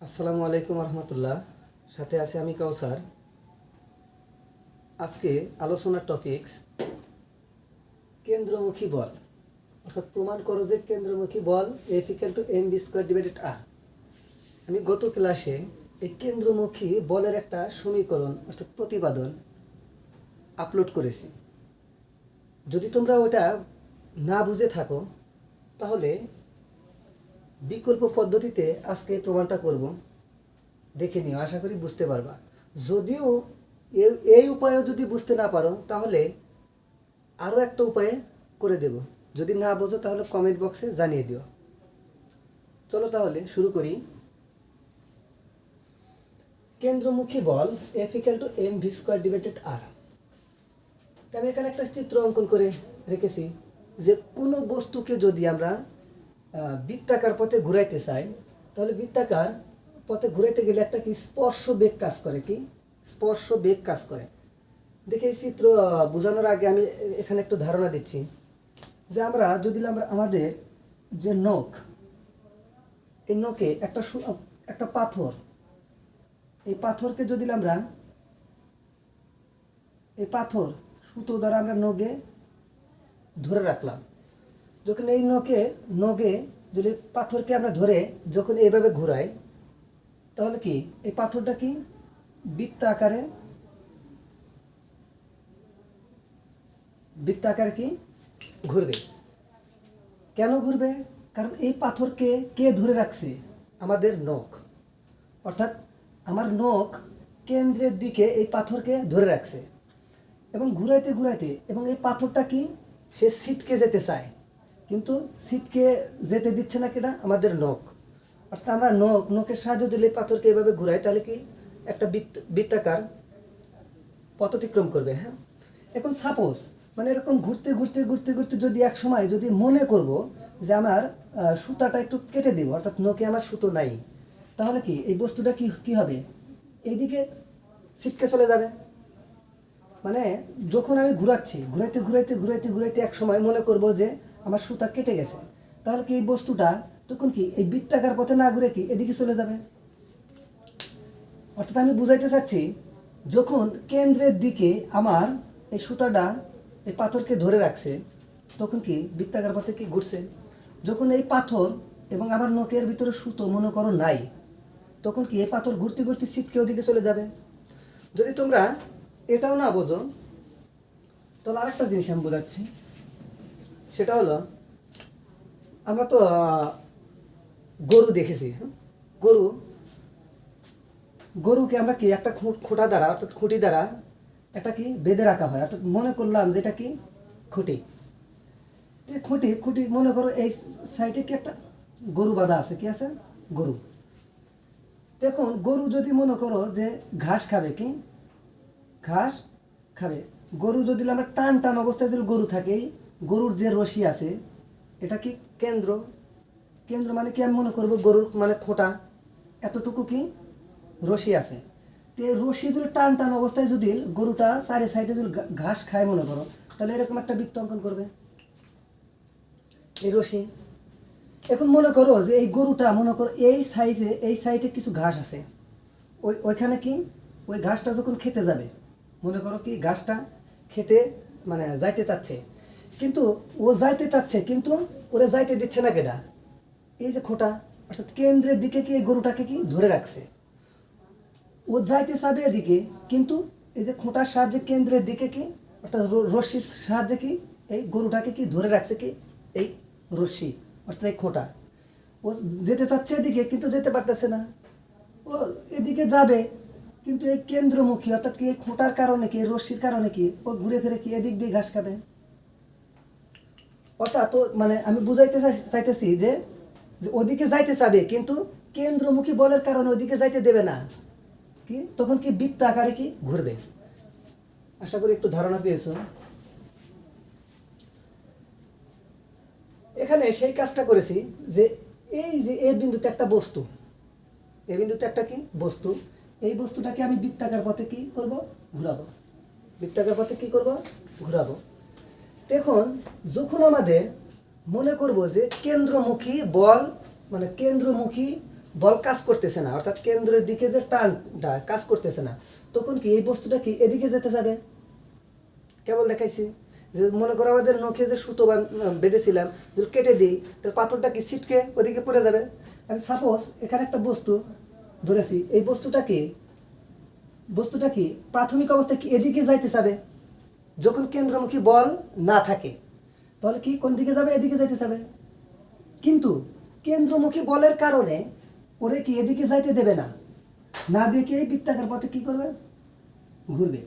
আসসালামু আলাইকুম রহমতুল্লাহ। সাথে আছে আমি কাউসার। আজকে আলোচনার টপিকস কেন্দ্রমুখী বল, অর্থাৎ প্রমাণ করো যে কেন্দ্রমুখী বল F=mv²/r। আমি গত ক্লাসে এই কেন্দ্রমুখী বলের একটা সমীকরণ অর্থাৎ প্রতিপাদন আপলোড করেছি। যদি তোমরা ওটা না বুঝে থাকো তাহলে বিকল্প পদ্ধতিতে আজকে প্রমাণটা করব, দেখে নিও, আশা করি বুঝতে পারবা। যদিও এই উপায়েও যদি বুঝতে না পারো তাহলে আরও একটা উপায়ে করে দেব। যদি না বোঝো তাহলে কমেন্ট বক্সে জানিয়ে দিও। চলো তাহলে শুরু করি। কেন্দ্রমুখী বল F=mv²/r। আমি এখানে একটা চিত্র অঙ্কন করে রেখেছি যে কোনো বস্তুকে যদি আমরা বৃত্তাকার পথে ঘুরাইতে চাই তাহলে বৃত্তাকার পথে ঘুরাইতে গেলে একটা কি স্পর্শ বেগ কাজ করে, কি স্পর্শ বেগ কাজ করে। দেখে এই চিত্র বোঝানোর আগে আমি এখানে একটু ধারণা দিচ্ছি যে আমরা যদি আমাদের যে নখ, এই নখে একটা পাথর, এই পাথরকে যদি আমরা এই পাথর সুতো দ্বারা আমরা নখে ধরে রাখলাম, যখন এই নখে যদি পাথরকে আমরা ধরে যখন এইভাবে ঘুরাই তাহলে কি এই পাথরটা কি বৃত্তাকারে কি ঘুরবে। কেন ঘুরবে? কারণ এই পাথরকে কে ধরে রাখছে? আমাদের নখ। অর্থাৎ আমার নখ কেন্দ্রের দিকে এই পাথরকে ধরে রাখছে এবং ঘুরাইতে ঘুরাইতে, এবং এই পাথরটা কি সে ছিটকে যেতে চায়, কিন্তু ছিটকে যেতে দিচ্ছে না কেটা? আমাদের নখ। অর্থাৎ আমরা নখের সাহায্যে দিলে পাথরকে এভাবে ঘুরাই তাহলে কি একটা বৃত্তাকার পথ অতিক্রম করবে। হ্যাঁ, এখন সাপোজ মানে এরকম ঘুরতে ঘুরতে ঘুরতে ঘুরতে যদি এক সময় যদি মনে করব যে আমার সুতাটা একটু কেটে দেবো, অর্থাৎ নখে আমার সুতো নাই, তাহলে কি এই বস্তুটা কি হবে? এইদিকে ছিটকে চলে যাবে। মানে যখন আমি ঘুরাইতে ঘুরাইতে ঘুরাইতে ঘুরাইতে এক সময় মনে করব যে আমার সুতা কেটে গেছে, তাহলে কি এই বস্তুটা তখন কি এই বৃত্তাকার পথে না ঘুরে কি এদিকে চলে যাবে। অর্থাৎ আমি বুঝাইতে চাচ্ছি, যখন কেন্দ্রের দিকে আমার এই সুতাটা এই পাথরকে ধরে রাখছে তখন কি বৃত্তাকার পথে কি ঘুরছে। যখন এই পাথর এবং আমার নখের ভিতরে সুতো মনে করো নাই, তখন কি এই পাথর ঘুরতে ঘুরতে ছিটকে ওদিকে চলে যাবে। যদি তোমরা এটাও না বোঝো তাহলে আরেকটা জিনিস আমি বোঝাচ্ছি। সেটা হলো, আমরা তো গরু দেখেছি। গরুকে আমরা কি একটা খোঁটা দ্বারা, অর্থাৎ খুঁটি দ্বারা একটা কি বেঁধে রাখা হয়। অর্থাৎ মনে করলাম যে এটা কি খুঁটি, খুঁটি মনে করো এই সাইডে কি একটা গরু বাঁধা আছে, কি আছে? গরু। দেখুন, গরু যদি মনে করো যে ঘাস খাবে, কি ঘাস খাবে, গরু যদি আমরা টান অবস্থায় যদি গরু থাকে, গরুর যে রশি আছে এটা কি কেন্দ্র মানে কি আমি মনে করবো গরুর মানে খোঁটা এতটুকু কি রশি আছে। তো এই রশি যদি টান অবস্থায় যদি গরুটা চারি সাইডে যদি ঘাস খায় মনে করো, তাহলে এরকম একটা বৃত্ত অঙ্কন করবে এই রশি। এখন মনে করো যে এই গরুটা মনে করো এই সাইডে কিছু ঘাস আছে, ওইখানে কি ওই ঘাসটা যখন খেতে যাবে, মনে করো কি ঘাসটা খেতে মানে যাইতে চাচ্ছে, কিন্তু ও যাইতে চাচ্ছে কিন্তু ওরে যাইতে দিচ্ছে না কেডা? এই যে খোঁটা। অর্থাৎ কেন্দ্রের দিকে কি এই গরুটাকে কি ধরে রাখছে। ও যাইতে চাবে এদিকে, কিন্তু এই যে খোঁটার সাহায্যে কেন্দ্রের দিকে কি, অর্থাৎ রশ্মির সাহায্যে কি এই গরুটাকে কি ধরে রাখছে, কি এই রশ্মি অর্থাৎ এই খোঁটা। ও যেতে চাচ্ছে এদিকে কিন্তু যেতে পারতেছে না। ও এদিকে যাবে কিন্তু এই কেন্দ্রমুখী, অর্থাৎ কি এই খোঁটার কারণে কি, এই রশ্মির কারণে কি ও ঘুরে ফিরে কি এদিক দিয়ে ঘাস খাবে। অর্থাৎ তো মানে আমি বুঝাইতে চাইতেছি যে ওদিকে যাইতে চাবে কিন্তু কেন্দ্রমুখী বলের কারণে ওদিকে যাইতে দেবে না, কি তখন কি বৃত্ত আকারে কি ঘুরবে। আশা করি একটু ধারণা পেয়েছো। এখানে সেই কাজটা করেছি যে এই যে এই বিন্দুতে একটা বস্তু, এই বিন্দুতে একটা কি বস্তু, এই বস্তুটাকে আমি বৃত্তাকার পথে কি করব? ঘুরাবো। বৃত্তাকার পথে কি করব? ঘুরাবো। দেখুন, যখন আমাদের মনে করব যে কেন্দ্রমুখী বল মানে কেন্দ্রমুখী বল কাজ করতেছে না, অর্থাৎ কেন্দ্রের দিকে যে টানটা কাজ করতেছে না, তখন কি এই বস্তুটা কি এদিকে যেতে যাবে? কেবল দেখাইছি যে মনে করো আমাদের নখে যে সুতো বেঁধেছিলাম, যদি কেটে দিই তাহলে পাথরটা কি ছিটকে ওদিকে পড়ে যাবে। আমি সাপোজ এখানে একটা বস্তু ধরেছি, এই বস্তুটা কি প্রাথমিক অবস্থায় কি এদিকে যাইতে যাবে? যখন কেন্দ্রমুখী বল না থাকে তাহলে কি কোন দিকে যাবে? এদিকে যাইতে যাবে। কিন্তু কেন্দ্রমুখী বলের কারণে ওরে কি এদিকে যাইতে দেবে না, না দেখে এই বৃত্তাকার পথে কি করবে? ঘুরবে।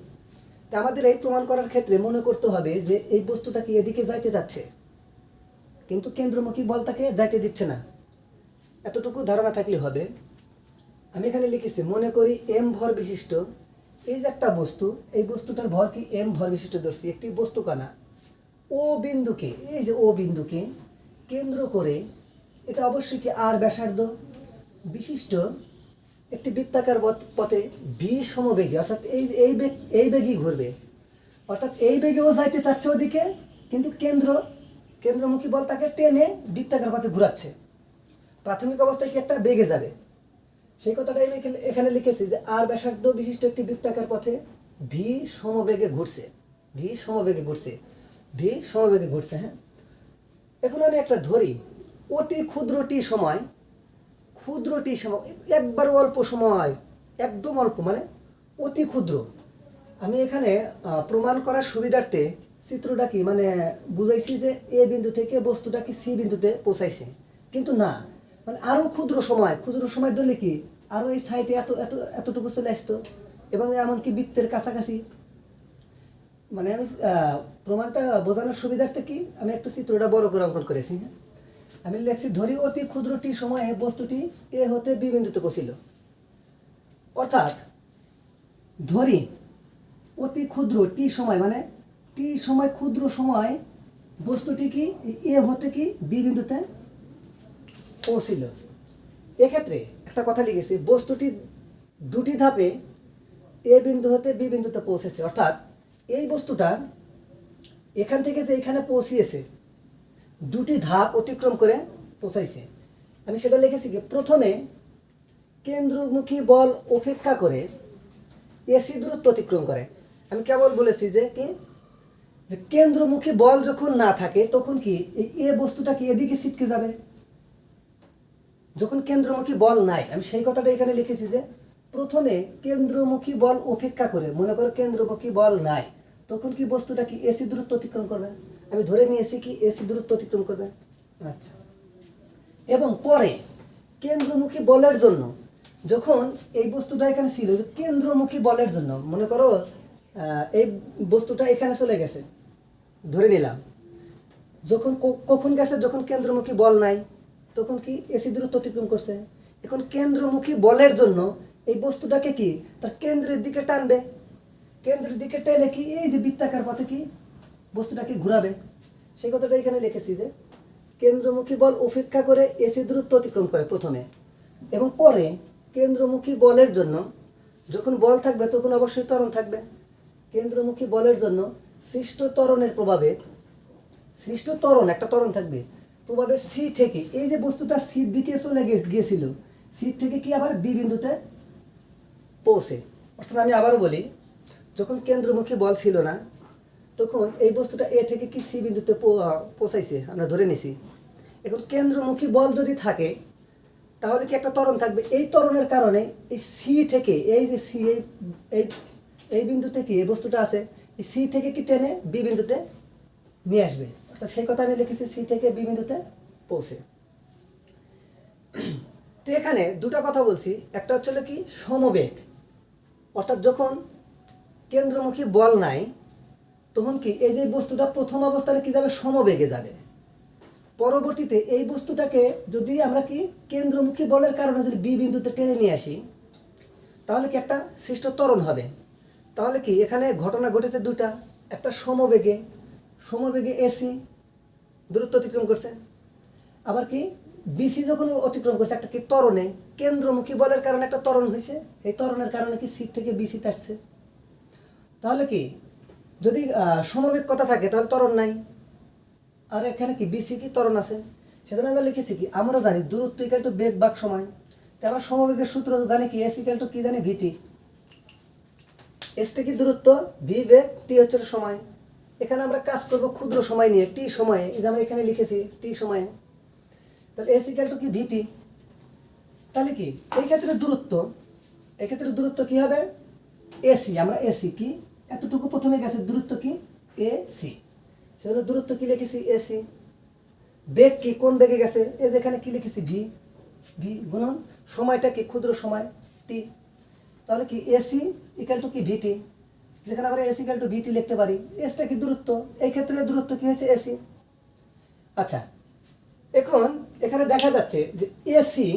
তা আমাদের এই প্রমাণ করার ক্ষেত্রে মনে করতে হবে যে এই বস্তুটা কি এদিকে যাইতে যাচ্ছে, কিন্তু কেন্দ্রমুখী বল তাকে যাইতে দিচ্ছে না। এতটুকু ধারণা থাকলে হবে। আমি এখানে লিখেছি, মনে করি এম ভর বিশিষ্ট এই যে একটা বস্তু, এই বস্তুটার ভর কি এম ভর বিশিষ্ট ধরছি, একটি বস্তু কণা ও বিন্দুকে, এই যে ও বিন্দুকে কেন্দ্র করে, এটা অবশ্যই কি আর ব্যাসার্ধ বিশিষ্ট একটি বৃত্তাকার পথে ভি সমবেগে, অর্থাৎ এই বেগই ঘুরবে। অর্থাৎ এই বেগেও যাইতে চাচ্ছে ওদিকে, কিন্তু কেন্দ্রমুখী বল তাকে টেনে বৃত্তাকার পথে ঘুরাচ্ছে। প্রাথমিক অবস্থায় কি একটা বেগে যাবে, সেই কথাটা আমি এখানে লিখেছি যে আর ব্যাসার্ধ বিশিষ্ট একটি বৃত্তাকার পথে ভি সমবেগে ঘুরছে। হ্যাঁ, এখন আমি একটা ধরি, অতি ক্ষুদ্র টি সময়, একবার অল্প সময়, একদম অল্প, মানে অতি ক্ষুদ্র। আমি এখানে প্রমাণ করার সুবিধার্থে চিত্রটা কি মানে বুঝাইছি যে এ বিন্দু থেকে বস্তুটা কি সি বিন্দুতে পৌঁছাইছে, কিন্তু না, মানে আরও ক্ষুদ্র সময় ধরলে কি আরও এই সাইডে এতটুকু চলে আসতো, এবং এমনকি বৃত্তের কাছাকাছি। মানে আমি প্রমাণটা বোঝানোর সুবিধার্থে কি আমি একটু চিত্রটা বড় করে অঙ্কন করেছি। আমি লিখছি, ধরি অতি ক্ষুদ্র টি সময়ে বস্তুটি এ হতে বি বিন্দুতে পৌঁছিল। অর্থাৎ ধরি অতি ক্ষুদ্র টি সময়, মানে টি সময়, ক্ষুদ্র সময় বস্তুটি কি এ হতে কি বি বিন্দুতে পৌঁছিল। এক্ষেত্রে একটা কথা লিখেছি, বস্তুটি দুটি ধাপে এ বিন্দু হতে বি বিন্দুতে পৌঁছেছে। অর্থাৎ এই বস্তুটা এখান থেকে যে এখানে পৌঁছিয়েছে, দুটি ধাপ অতিক্রম করে পৌঁছাইছে। আমি সেটা লিখেছি কি, প্রথমে কেন্দ্রমুখী বল উপেক্ষা করে এসি দূরত্ব অতিক্রম করে। আমি কেবল বলেছি যে কি, যে কেন্দ্রমুখী বল যখন না থাকে তখন কি এই এ বস্তুটা কি এদিকে ছিটকে যাবে। যখন কেন্দ্রমুখী বল নাই, আমি সেই কথাটা এখানে লিখেছি যে প্রথমে কেন্দ্রমুখী বল উপেক্ষা করে, মনে করো কেন্দ্রমুখী বল নাই, তখন কি বস্তুটা কি এসি দূরত্ব অতিক্রম করবে। আমি ধরে নিয়েছি কি এসি দূরত্ব অতিক্রম করবে। আচ্ছা, এবং পরে কেন্দ্রমুখী বলের জন্য, যখন এই বস্তুটা এখানে ছিল, কেন্দ্রমুখী বলের জন্য মনে করো এই বস্তুটা এখানে চলে গেছে, ধরে নিলাম, যখন কখন গেছে, যখন কেন্দ্রমুখী বল নাই, তখন কি এসি দূরত্ব অতিক্রম করছে। এখন কেন্দ্রমুখী বলের জন্য এই বস্তুটাকে কি তার কেন্দ্রের দিকে টানবে, কেন্দ্রের দিকে টেনে কি এই যে বৃত্তাকার পথে কি বস্তুটাকে ঘুরাবে। সেই কথাটা এখানে লিখেছি যে কেন্দ্রমুখী বল উপেক্ষা করে এসি দূরত্ব অতিক্রম করে প্রথমে, এবং পরে কেন্দ্রমুখী বলের জন্য, যখন বল থাকবে তখন অবশ্যই ত্বরণ থাকবে। কেন্দ্রমুখী বলের জন্য সৃষ্ট ত্বরণের প্রভাবে, একটা ত্বরণ থাকবে প্রভাবে সি থেকে, এই যে বস্তুটা সির দিকে চলে গিয়েছিল, সি থেকে কি আবার বি বিন্দুতে পৌঁছে। অর্থাৎ আমি আবারও বলি, যখন কেন্দ্রমুখী বল ছিল না তখন এই বস্তুটা এ থেকে কি সি বিন্দুতে পৌঁছাইছে, আমরা ধরে নিছি। এখন কেন্দ্রমুখী বল যদি থাকে তাহলে কি একটা ত্বরণ থাকবে, এই ত্বরণের কারণে এই সি থেকে, এই যে সি, এই বিন্দু থেকে এই বস্তুটা আছে, এই সি থেকে কি টেনে বি বিন্দুতে নিয়ে আসবে। অর্থাৎ সেই কথা আমি লিখেছি, সি থেকে বি বিন্দুতে পৌঁছে। তো এখানে দুটা কথা বলছি, একটা হচ্ছে কি সমবেগ, অর্থাৎ যখন কেন্দ্রমুখী বল নাই তখন কি এই যে বস্তুটা প্রথম অবস্থায় কি যাবে, সমবেগে যাবে। পরবর্তীতে এই বস্তুটাকে যদি আমরা কি কেন্দ্রমুখী বলের কারণে যদি বি বিন্দুতে টেনে নিয়ে আসি, তাহলে কি একটা সৃষ্ট ত্বরণ হবে। তাহলে কি এখানে ঘটনা ঘটেছে দুটা, একটা সমবেগে এসি দূরত্ব অতিক্রম করছে, আবার কি বিসি যখন অতিক্রম করছে একটা কি ত্বরণে, কেন্দ্রমুখী বলের কারণে একটা ত্বরণ হয়েছে, এই ত্বরণের কারণে কি সি থেকে বিসিতে আসছে। তাহলে কি যদি সমবেগ কথা থাকে তাহলে ত্বরণ নাই, আর এখানে কি বিসি কি ত্বরণ আছে। সেজন্য আমরা লিখেছি কি, আমরা জানি দূরত্ব ইকুয়াল টু বেগ ভাগ সময়। তো আমরা সমবেগের সূত্র জানি কি, এস ইকুয়াল টু কি জানি ভিটি। এসটা কি দূরত্ব, ভি বেগ, টি হচ্ছে সময়। এখানে আমরা কাজ করব ক্ষুদ্র সময় নিয়ে, টি সময়ে, এই যে আমরা এখানে লিখেছি টি সময়ে। তাহলে এস ইকুয়াল টু কি ভিটি। তাহলে কি এই ক্ষেত্রে দূরত্ব, এক্ষেত্রে দূরত্ব কি হবে, এসি। আমরা এসি কি এতটুকু প্রথমে গেছে, দূরত্ব কি এসি, সেজন্য দূরত্ব কি লিখেছি এসি। বেগ কি, কোন বেগে গেছে, এই যে এখানে কি লিখেছি ভি, ভি গুণন সময়টা কি ক্ষুদ্র সময় টি। তাহলে কি এসি ইকুয়াল টু কি ভিটি, যেখানে আমরা এসি ইকুয়াল টু ভিটি লিখতে পারি। এসটা কি দূরত্ব, এই ক্ষেত্রে দূরত্ব কি হয়েছে এসি। আচ্ছা, এখন এখানে দেখা যাচ্ছে যে এসি,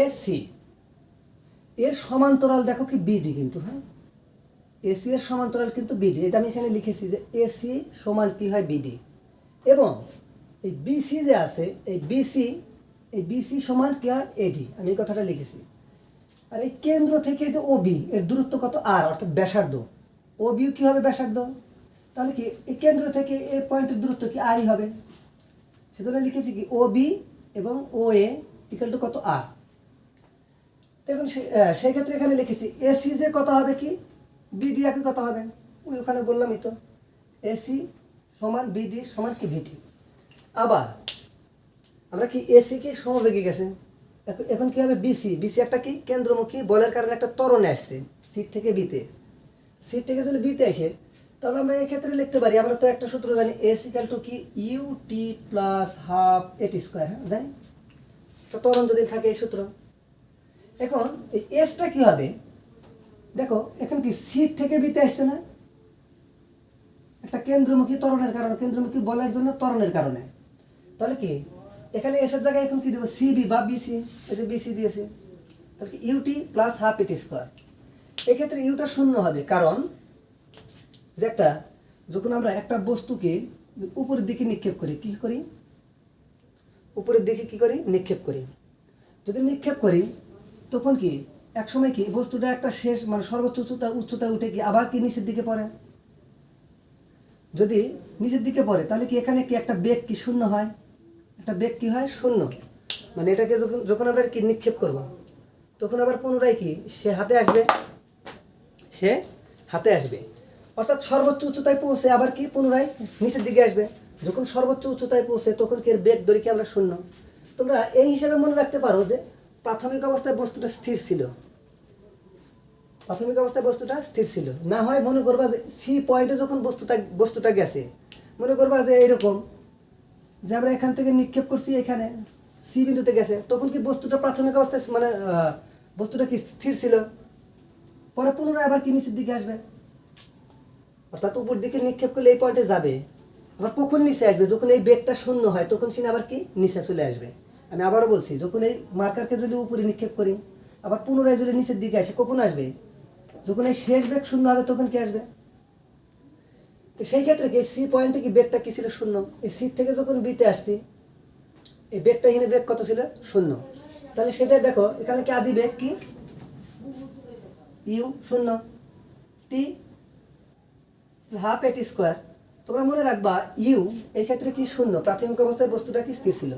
এসি এর সমান্তরাল দেখো কি বিডি, কিন্তু হ্যাঁ এসি এর সমান্তরাল কিন্তু বিডি। এই যে আমি এখানে লিখেছি যে এসি সমান কি হয় বিডি, এবং এই বিসি যে আছে, এই বিসি সমান কি হয় এডি, আমি এই কথাটা লিখেছি। আর এই কেন্দ্র থেকে যে ওবি, এর দূরত্ব কত আর, অর্থাৎ ব্যাসার্ধ। ওবিও কি হবে ব্যাসার্ধ, তাহলে কি এই কেন্দ্র থেকে এই পয়েন্টের দূরত্ব কি আরই হবে। সেজন্য লিখেছি কি ওবি এবং ও এ ইকুয়াল টু কত আর। দেখুন সেই ক্ষেত্রে এখানে লিখেছি এসি যে কত হবে কি বিডি একই কত হবে, ওই ওখানে বললামই তো, এসি সমান বিডি সমান কি ভিটি। আবার আমরা কি এসি কি সমবেগে গেছে, এখন কি হবে বিসি, বিসি একটা কি কেন্দ্রমুখী বলের কারণে একটা ত্বরণে আসছে সিট থেকে বিতে, সিট থেকে যদি বিতে আসে, তাহলে আমরা এই ক্ষেত্রে লিখতে পারি, আমরা তো একটা সূত্র জানি এস ইকুয়াল টু কি ইউ টি প্লাস হাফ এটি স্কোয়ার, হ্যাঁ জানি তো, ত্বরণ যদি থাকে এই সূত্র। এখন এই এসটা কি হবে, দেখো এখন কি সিট থেকে বিতে আসছে না, একটা কেন্দ্রমুখী ত্বরণের কারণে, কেন্দ্রমুখী বলের জন্য ত্বরণের কারণে। তাহলে কি এখানে এসের জায়গায় এখন কি দেবো সিবি বা বিসি, এই যে বিসি দিয়েছে, তাহলে কি ইউটি প্লাস হাফ এটি স্কোয়ার। এক্ষেত্রে ইউটা শূন্য হবে, কারণ যে একটা যখন আমরা একটা বস্তুকে উপরের দিকে নিক্ষেপ করি, কি করি উপরের দিকে কি করি নিক্ষেপ করি, যদি নিক্ষেপ করি তখন কি এক সময় কি বস্তুটা একটা শেষ মানে সর্বোচ্চ উচ্চতা উঠে কি আবার কি নিচের দিকে পড়ে। যদি নিচের দিকে পড়ে তাহলে কি এখানে কি একটা বেগ কি শূন্য হয়, একটা বেগ কি হয় শূন্য, মানে এটাকে যখন যখন আমরা কি নিক্ষেপ করব তখন আবার পুনরায় কি সে হাতে আসবে, সে হাতে আসবে, অর্থাৎ সর্বোচ্চ উচ্চতায় পৌঁছে আবার কি পুনরায় নিচের দিকে আসবে। যখন সর্বোচ্চ উচ্চতায় পৌঁছে তখন কি এর বেগ ধরে কি আমরা শূন্য। তোমরা এই হিসাবে মনে রাখতে পারো যে প্রাথমিক অবস্থায় বস্তুটা স্থির ছিল, প্রাথমিক অবস্থায় বস্তুটা স্থির ছিল। না হয় মনে করবা যে সি পয়েন্টে যখন বস্তুটা গেছে, মনে করবা যে এইরকম যে আমরা এখান থেকে নিক্ষেপ করছি, এখানে সি বিন্দুতে গেছে, তখন কি বস্তুটা প্রাথমিক অবস্থায় মানে বস্তুটা কি স্থির ছিল, পরে পুনরায় আবার কি নিচের দিকে আসবে, অর্থাৎ উপর দিকে নিক্ষেপ করলে এই পয়েন্টে যাবে, আবার কখন নিচে আসবে, যখন এই বেগটা শূন্য হয় তখন সে আবার কি নিচে চলে আসবে। আমি আবারও বলছি, যখন এই মার্কারকে যদি উপরে নিক্ষেপ করি আবার পুনরায় যদি নিচের দিকে আসে কখন আসবে, যখন এই শেষ বেগ শূন্য হবে তখন কি আসবে। তো সেই ক্ষেত্রে কি সি পয়েন্টে কি বেগটা কি ছিল শূন্য, এই সি থেকে যখন বিতে আসছি এই বেগটা এখানে বেগ কত ছিল শূন্য, তাহলে সেটা দেখো এখানে কি আদি বেগ কি ইউ শূন্য, টি হাফ এটি স্কোয়ার। তোমরা মনে রাখবা ইউ এই ক্ষেত্রে কি শূন্য, প্রাথমিক অবস্থায় বস্তুটা কি স্থির ছিল,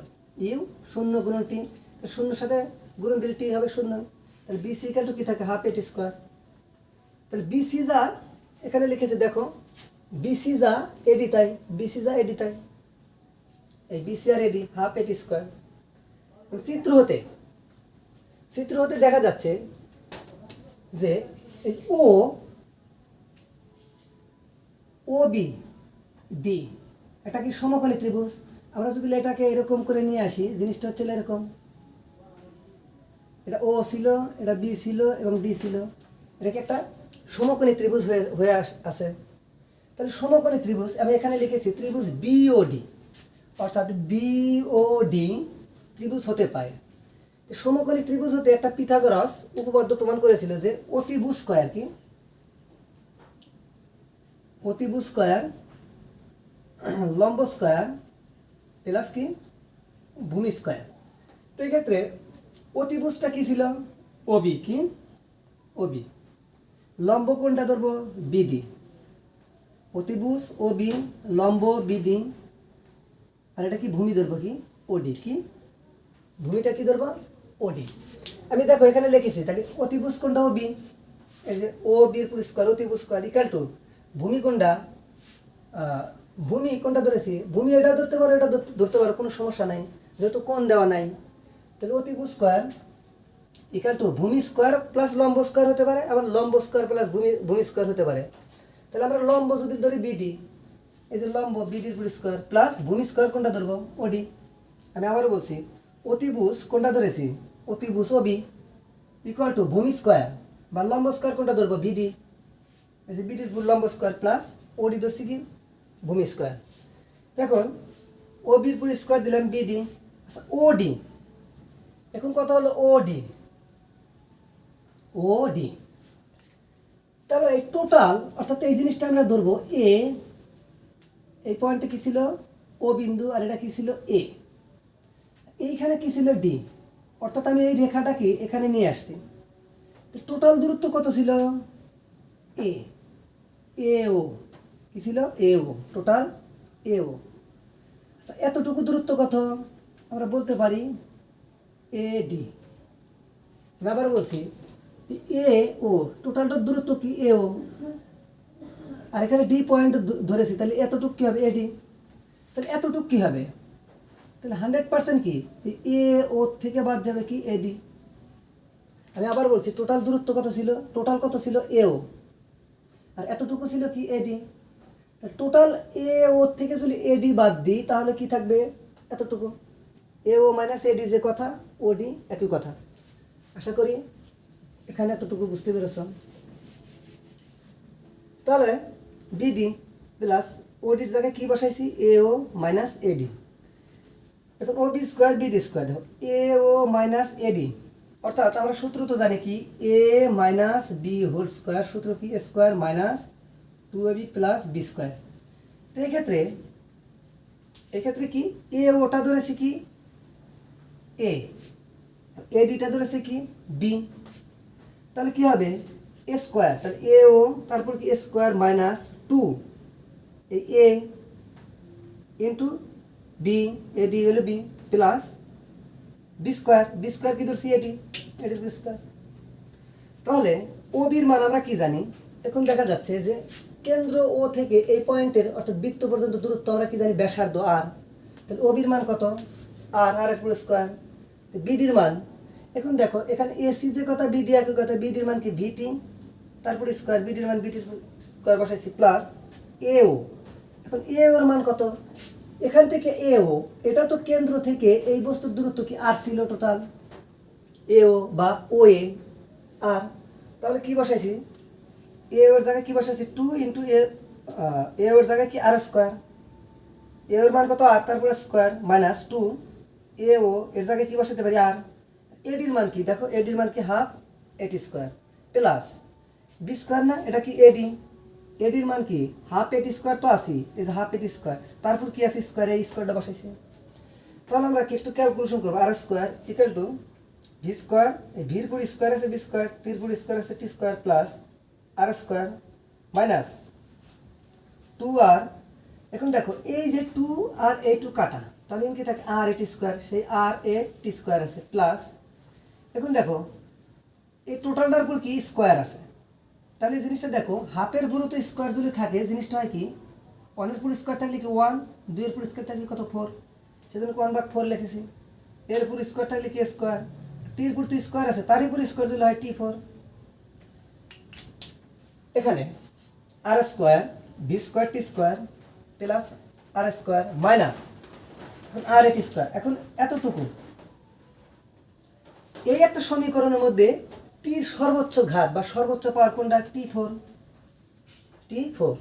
ইউ শূন্য গুণন টি, শূন্যর সাথে গুণন দিলে টি হবে শূন্য, তাহলে বিসি ইকুয়াল টু কি থাকে হাফ এটি স্কোয়ার। তাহলে বিসি যা এখানে লিখেছে দেখো, বিসি যা এডি তাই, বিসি যা এডি তাই, এই বিসি আর এডি হাফ এটি স্কোয়ার। চিত্র হতে দেখা যাচ্ছে যে এই ও বি ডি এটা কি সমকোণী ত্রিভুজ। আমরা যদি এটাকে এরকম করে নিয়ে আসি, জিনিসটা হচ্ছে এরকম, এটা ও ছিল, এটা বি ছিল এবং ডি ছিল, এটাকে একটা সমকোণী ত্রিভুজ হয়ে আছে। তাহলে সমকোণী ত্রিভুজ আমি এখানে লিখেছি ত্রিভুজ বিওডি, অর্থাৎ বিওডি ত্রিভুজ হতে পারে। সমকোণী ত্রিভুজ হতে একটা পিথাগোরাস উপপাদ্য প্রমাণ করেছিল যে অতিভুজ স্কয়ার কি, অতিভুজ স্কয়ার লম্ব স্কয়ার প্লাস কি ভূমি স্কয়ার। তো এই ক্ষেত্রে অতিভুজটা কি ছিল ওবি, কি ওবি, লম্ব কোণটা ধরবো বিডি, অতিভুজ ওবি, লম্ব বিডি, আর এটা কি ভূমি ধরবো কি ওডি, কি ভূমিটা কি ধরবো ওডি। আমি দেখো এখানে লিখেছি, তাহলে অতিভুজ কোণটা ও বি, এই যে ও বির পুরো স্কোয়ার অতিভুজ স্কোয়ার ইকাল টু ভূমি কোণটা, ভূমি কোণটা ধরেছি, ভূমি এটাও ধরতে পারো এটা ধরতে পারো, কোনো সমস্যা নাই যেহেতু কোণ দেওয়া নাই। তাহলে অতিভুজ স্কোয়ার ইকাল টু ভূমি স্কোয়ার প্লাস লম্ব স্কোয়ার হতে পারে, আবার লম্ব স্কোয়ার প্লাস ভূমি স্কোয়ার হতে পারে। তাহলে আমরা লম্ব যদি ধরি বিডি, এই যে লম্ব বিডির পুরো স্কোয়ার প্লাস ভূমি স্কোয়ার কোণটা ধরবো ওডি। আমি আবারও বলছি, অতিভুজ কোণটা ধরেছি অতিভুজ ওবি ইকুয়াল টু ভূমি স্কোয়ার বা লম্ব স্কোয়ার কোণটা ধরবো বিডি, এই যে বিডির পুরো লম্ব স্কোয়ার প্লাস ওডি ধরছি কি ভূমি স্কোয়ার। দেখুন ওবির পুরো স্কোয়ার দিলাম বিডি, আচ্ছা ওডি, এখন কথা হলো ওডি, ওডি তারপরে এই টোটাল অর্থাৎ এই জিনিসটা আমরা ধরবো এ, এই পয়েন্টে কি ছিল ও বিন্দু আর এটা কি ছিল এ, এইখানে কি ছিল ডি, অর্থাৎ আমি এই রেখাটাকে এখানে নিয়ে আসছি। তো টোটাল দূরত্ব কত ছিল এ, এও কি ছিল এও, টোটাল এও। আচ্ছা এতটুকু দূরত্ব কত আমরা বলতে পারি এ ডি। আমি আবার বলছি এ ও টোটালটার দূরত্ব কি এও, আর এখানে ডি পয়েন্ট ধরেছি, তাহলে এতটুকু কী হবে এডি, তাহলে এতটুকু কী হবে, তাহলে 100% কি এ ও থেকে বাদ যাবে কি এডি। আমি আবার বলছি টোটাল দূরত্ব কত ছিল, টোটাল কত ছিল এও, আর এতটুকু ছিল কি এডি, টোটাল এ ও থেকে যদি এডি বাদ দিই তাহলে কি থাকবে এতটুকু, এ ও মাইনাস এডি যে কথা ওডি একই কথা। আশা করি এখানে এতটুকু বুঝতে পেরেছ। তাহলে বিডি প্লাস ওডির জায়গায় কি বসাইছি এ ও মাইনাস এডি, এখন ও বি স্কোয়ার বিডি স্কোয়ার দেখো এ ও মাইনাস এডি, অর্থাৎ আমরা সূত্র তো জানি কি A minus B whole square, সূত্র কি A square minus 2ab plus B square. তো এক্ষেত্রে কি এ ওটা ধরেছি কি এ, এডিটা ধরেছে কি বি, তাহলে কি হবে এ স্কোয়ার, তাহলে এ ও তারপর কি এ স্কোয়ার মাইনাস 2 এই এ ইন্টু বি, এডি হলো B plus B square, B square কি ধরছি এডি, এডির বি স্কোয়ার। তাহলে ও বির মান আমরা কি জানি, এখন দেখা যাচ্ছে যে কেন্দ্র ও থেকে এই পয়েন্টের অর্থাৎ বৃত্ত পর্যন্ত দূরত্ব আমরা কি জানি ব্যাসার্ধ আর, তাহলে ও বির মান কত আর, আর এর পুরো স্কোয়ার, বিডির মান এখন দেখো এখানে এসি যে কথা বিডি একই কথা, বিডির মান কি ভিটি তারপরে স্কোয়ার, বিডির মান বিটির স্কোয়ার বসাইছি প্লাস এও, এখন এ ওর মান কত, এখান থেকে এও এটা তো কেন্দ্র থেকে এই বস্তুর দূরত্ব কি আর ছিল টোটাল এও বা ও এ আর, তাহলে কি বসাইছি এ ওর জায়গায় কি বসাইছি 2 ইন্টু এ ওর জায়গায় কি আর স্কোয়ার, এ ওর মান কত আর তারপরে স্কোয়ার মাইনাস 2 এ ও এর জায়গায় কি বসাতে পারি আর, এডির মান কি দেখো এডির মান কি হাফ এটি স্কোয়ার প্লাস বি স্কোয়ার না এটা কি এডি, এডির মান কি হাফ এটি স্কোয়ার তো আসি, এই যে হাফ এটি স্কোয়ার তারপর কি আছে স্কোয়ার, এই স্কোয়ারটা বসাইছি। তাহলে আমরা কি একটু ক্যালকুলেশন করবো, আর square equal to V square, এই ভির পুরো স্কোয়ার আছে বি স্কোয়ার, টির পুরো স্কোয়ার আছে টি স্কোয়ার প্লাস আর স্কোয়ার মাইনাস 2 আর, এখন দেখো এই যে 2 আর এই 2 কাটা, তাহলে কি থাকে আর এটি স্কোয়ার, সেই আর এ টি স্কোয়ার আছে প্লাস, এখন দেখো এই টোটালটার উপর কি স্কোয়ার আছে, তাহলে এই জিনিসটা দেখো হাফের পুরো তো স্কোয়ার যদি থাকে জিনিসটা হয় কি 1 এর পুরো স্কোয়ার থাকলে কি 1, 2 এর পুরো স্কোয়ার থাকলে কত 4, সেজন্য 1/4 লিখেছি, এর পুরো স্কোয়ার থাকলে কি স্কোয়ার, টির পুরো তো স্কোয়ার আছে তারই পুরো স্কোয়ার যদি হয় টি4, এখানে আর স্কোয়ার বি স্কোয়ার টি স্কোয়ার প্লাস আর স্কোয়ার মাইনাস আর এটি স্কোয়ার। এখন এতটুকু এই একটা সমীকরণের মধ্যে টির সর্বোচ্চ ঘাত বা সর্বোচ্চ পাওয়ার কোনটা টি4, টি4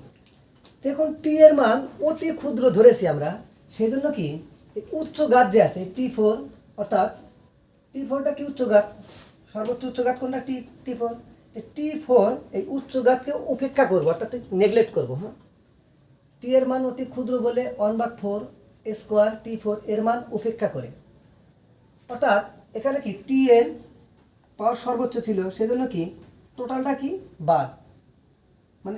দেখুন টি এর মান অতি ক্ষুদ্র ধরেছি আমরা, সেই জন্য কি উচ্চ ঘাত যে আছে টি4, অর্থাৎ টি4টা কি উচ্চ ঘাত, সর্বোচ্চ উচ্চ ঘাত কোনটা টি4, টি4 এই উচ্চ ঘাতকে উপেক্ষা করবো অর্থাৎ নেগলেক্ট করবো। হ্যাঁ টি এর মান অতি ক্ষুদ্র বলে 1/4 স্কোয়ার টি4 এর মান উপেক্ষা করে, অর্থাৎ এখানে কি টি এর পাওয়ার সর্বোচ্চ ছিল সেজন্য কি টোটালটা কি বাদ, মানে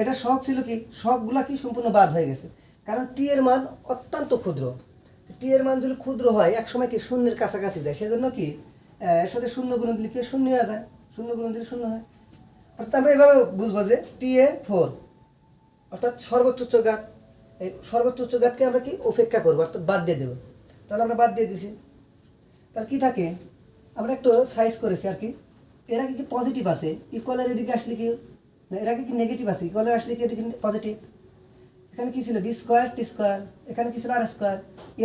এটা শখ ছিল কি শখগুলা কি সম্পূর্ণ বাদ হয়ে গেছে, কারণ টি এর মান অত্যন্ত ক্ষুদ্র, টি এর মান যদি ক্ষুদ্র হয় একসময় কি শূন্যের কাছাকাছি যায়, সেজন্য কি এর সাথে শূন্য গুণ দিলে কি শূন্য হয়ে যায়, শূন্য গুণ দিলে শূন্য হয়। অর্থাৎ আমরা এভাবে বুঝবো যে TA4 অর্থাৎ সর্বোচ্চ উচ্চ ঘাত, এই সর্বোচ্চ উচ্চ ঘাতকে আমরা কি উপেক্ষা করবো, অর্থাৎ বাদ দিয়ে দেবো। তাহলে আমরা বাদ দিয়ে দিছি, তাহলে কি থাকে, আমরা একটু সাইজ করেছি আর কি। এরা কি পজিটিভ আছে, ইকুয়ালের এদিকে আসলে কি না, এরা কি নেগেটিভ আছে, ইকুয়ালের আসলে কি এদিকে পজিটিভ। এখানে কি ছিল B² T², এখানে কি ছিল R²,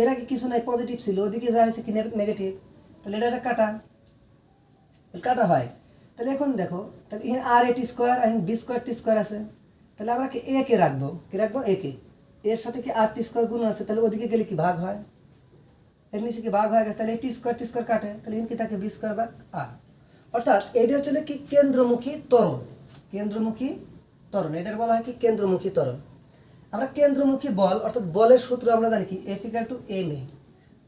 এর আগে কিছু নাই পজিটিভ ছিল, ওদিকে যা হয়েছে কি নেগেটিভ, তাহলে এটা কাটা কাটা হয়। তাহলে এখন দেখো, তাহলে এখানে RAT² আর B² T² আছে, তাহলে আমরা কি A কে রাখবো, কি রাখবো A কে, এর সাথে কি RT² গুণ আছে, তাহলে ওদিকে গেলে কি ভাগ হয়, এর নিচে কি ভাগ হয়ে গেছে, তাহলে T² কাটে, তাহলে এখানে কি থাকে B² ভাগ R। অর্থাৎ এটা হচ্ছে কি কেন্দ্রমুখী ত্বরণ, কেন্দ্রমুখী ত্বরণ, এটার বলা হয় কি কেন্দ্রমুখী ত্বরণ। আমরা কেন্দ্রমুখী বল অর্থাৎ বলের সূত্র আমরা জানি কি F=ma।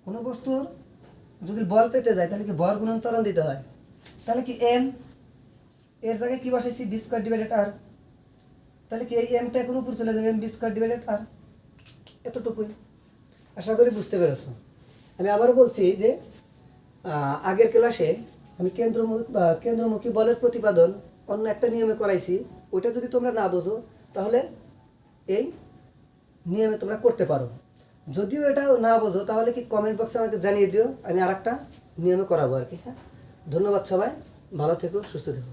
কোনো বস্তুর যদি বল পেতে যায় তাহলে কি ভর গুণন ত্বরণ দিতে হয়, তাহলে কি m এর জায়গায় কি বসাইছি B²/R, তাহলে কি এই mটা এখন উপর চলে যাবে B²/R, এতটুকুই। আশা করি বুঝতে পেরেছো। আমি আবারও বলছি যে আগের ক্লাসে আমি কেন্দ্রমুখী বলের প্রতিপাদন অন্য একটা নিয়মে করাইছি, ওইটা যদি তোমরা না বোঝো তাহলে এই নিয়মে তোমরা করতে পারো। যদিও এটা না বোঝো তাহলে কি কমেন্ট বক্সে আমাকে জানিয়ে দিও, আমি আর একটা নিয়মে করাবো আর কি। হ্যাঁ, ধন্যবাদ সবাই, ভালো থেকো, সুস্থ থেকো।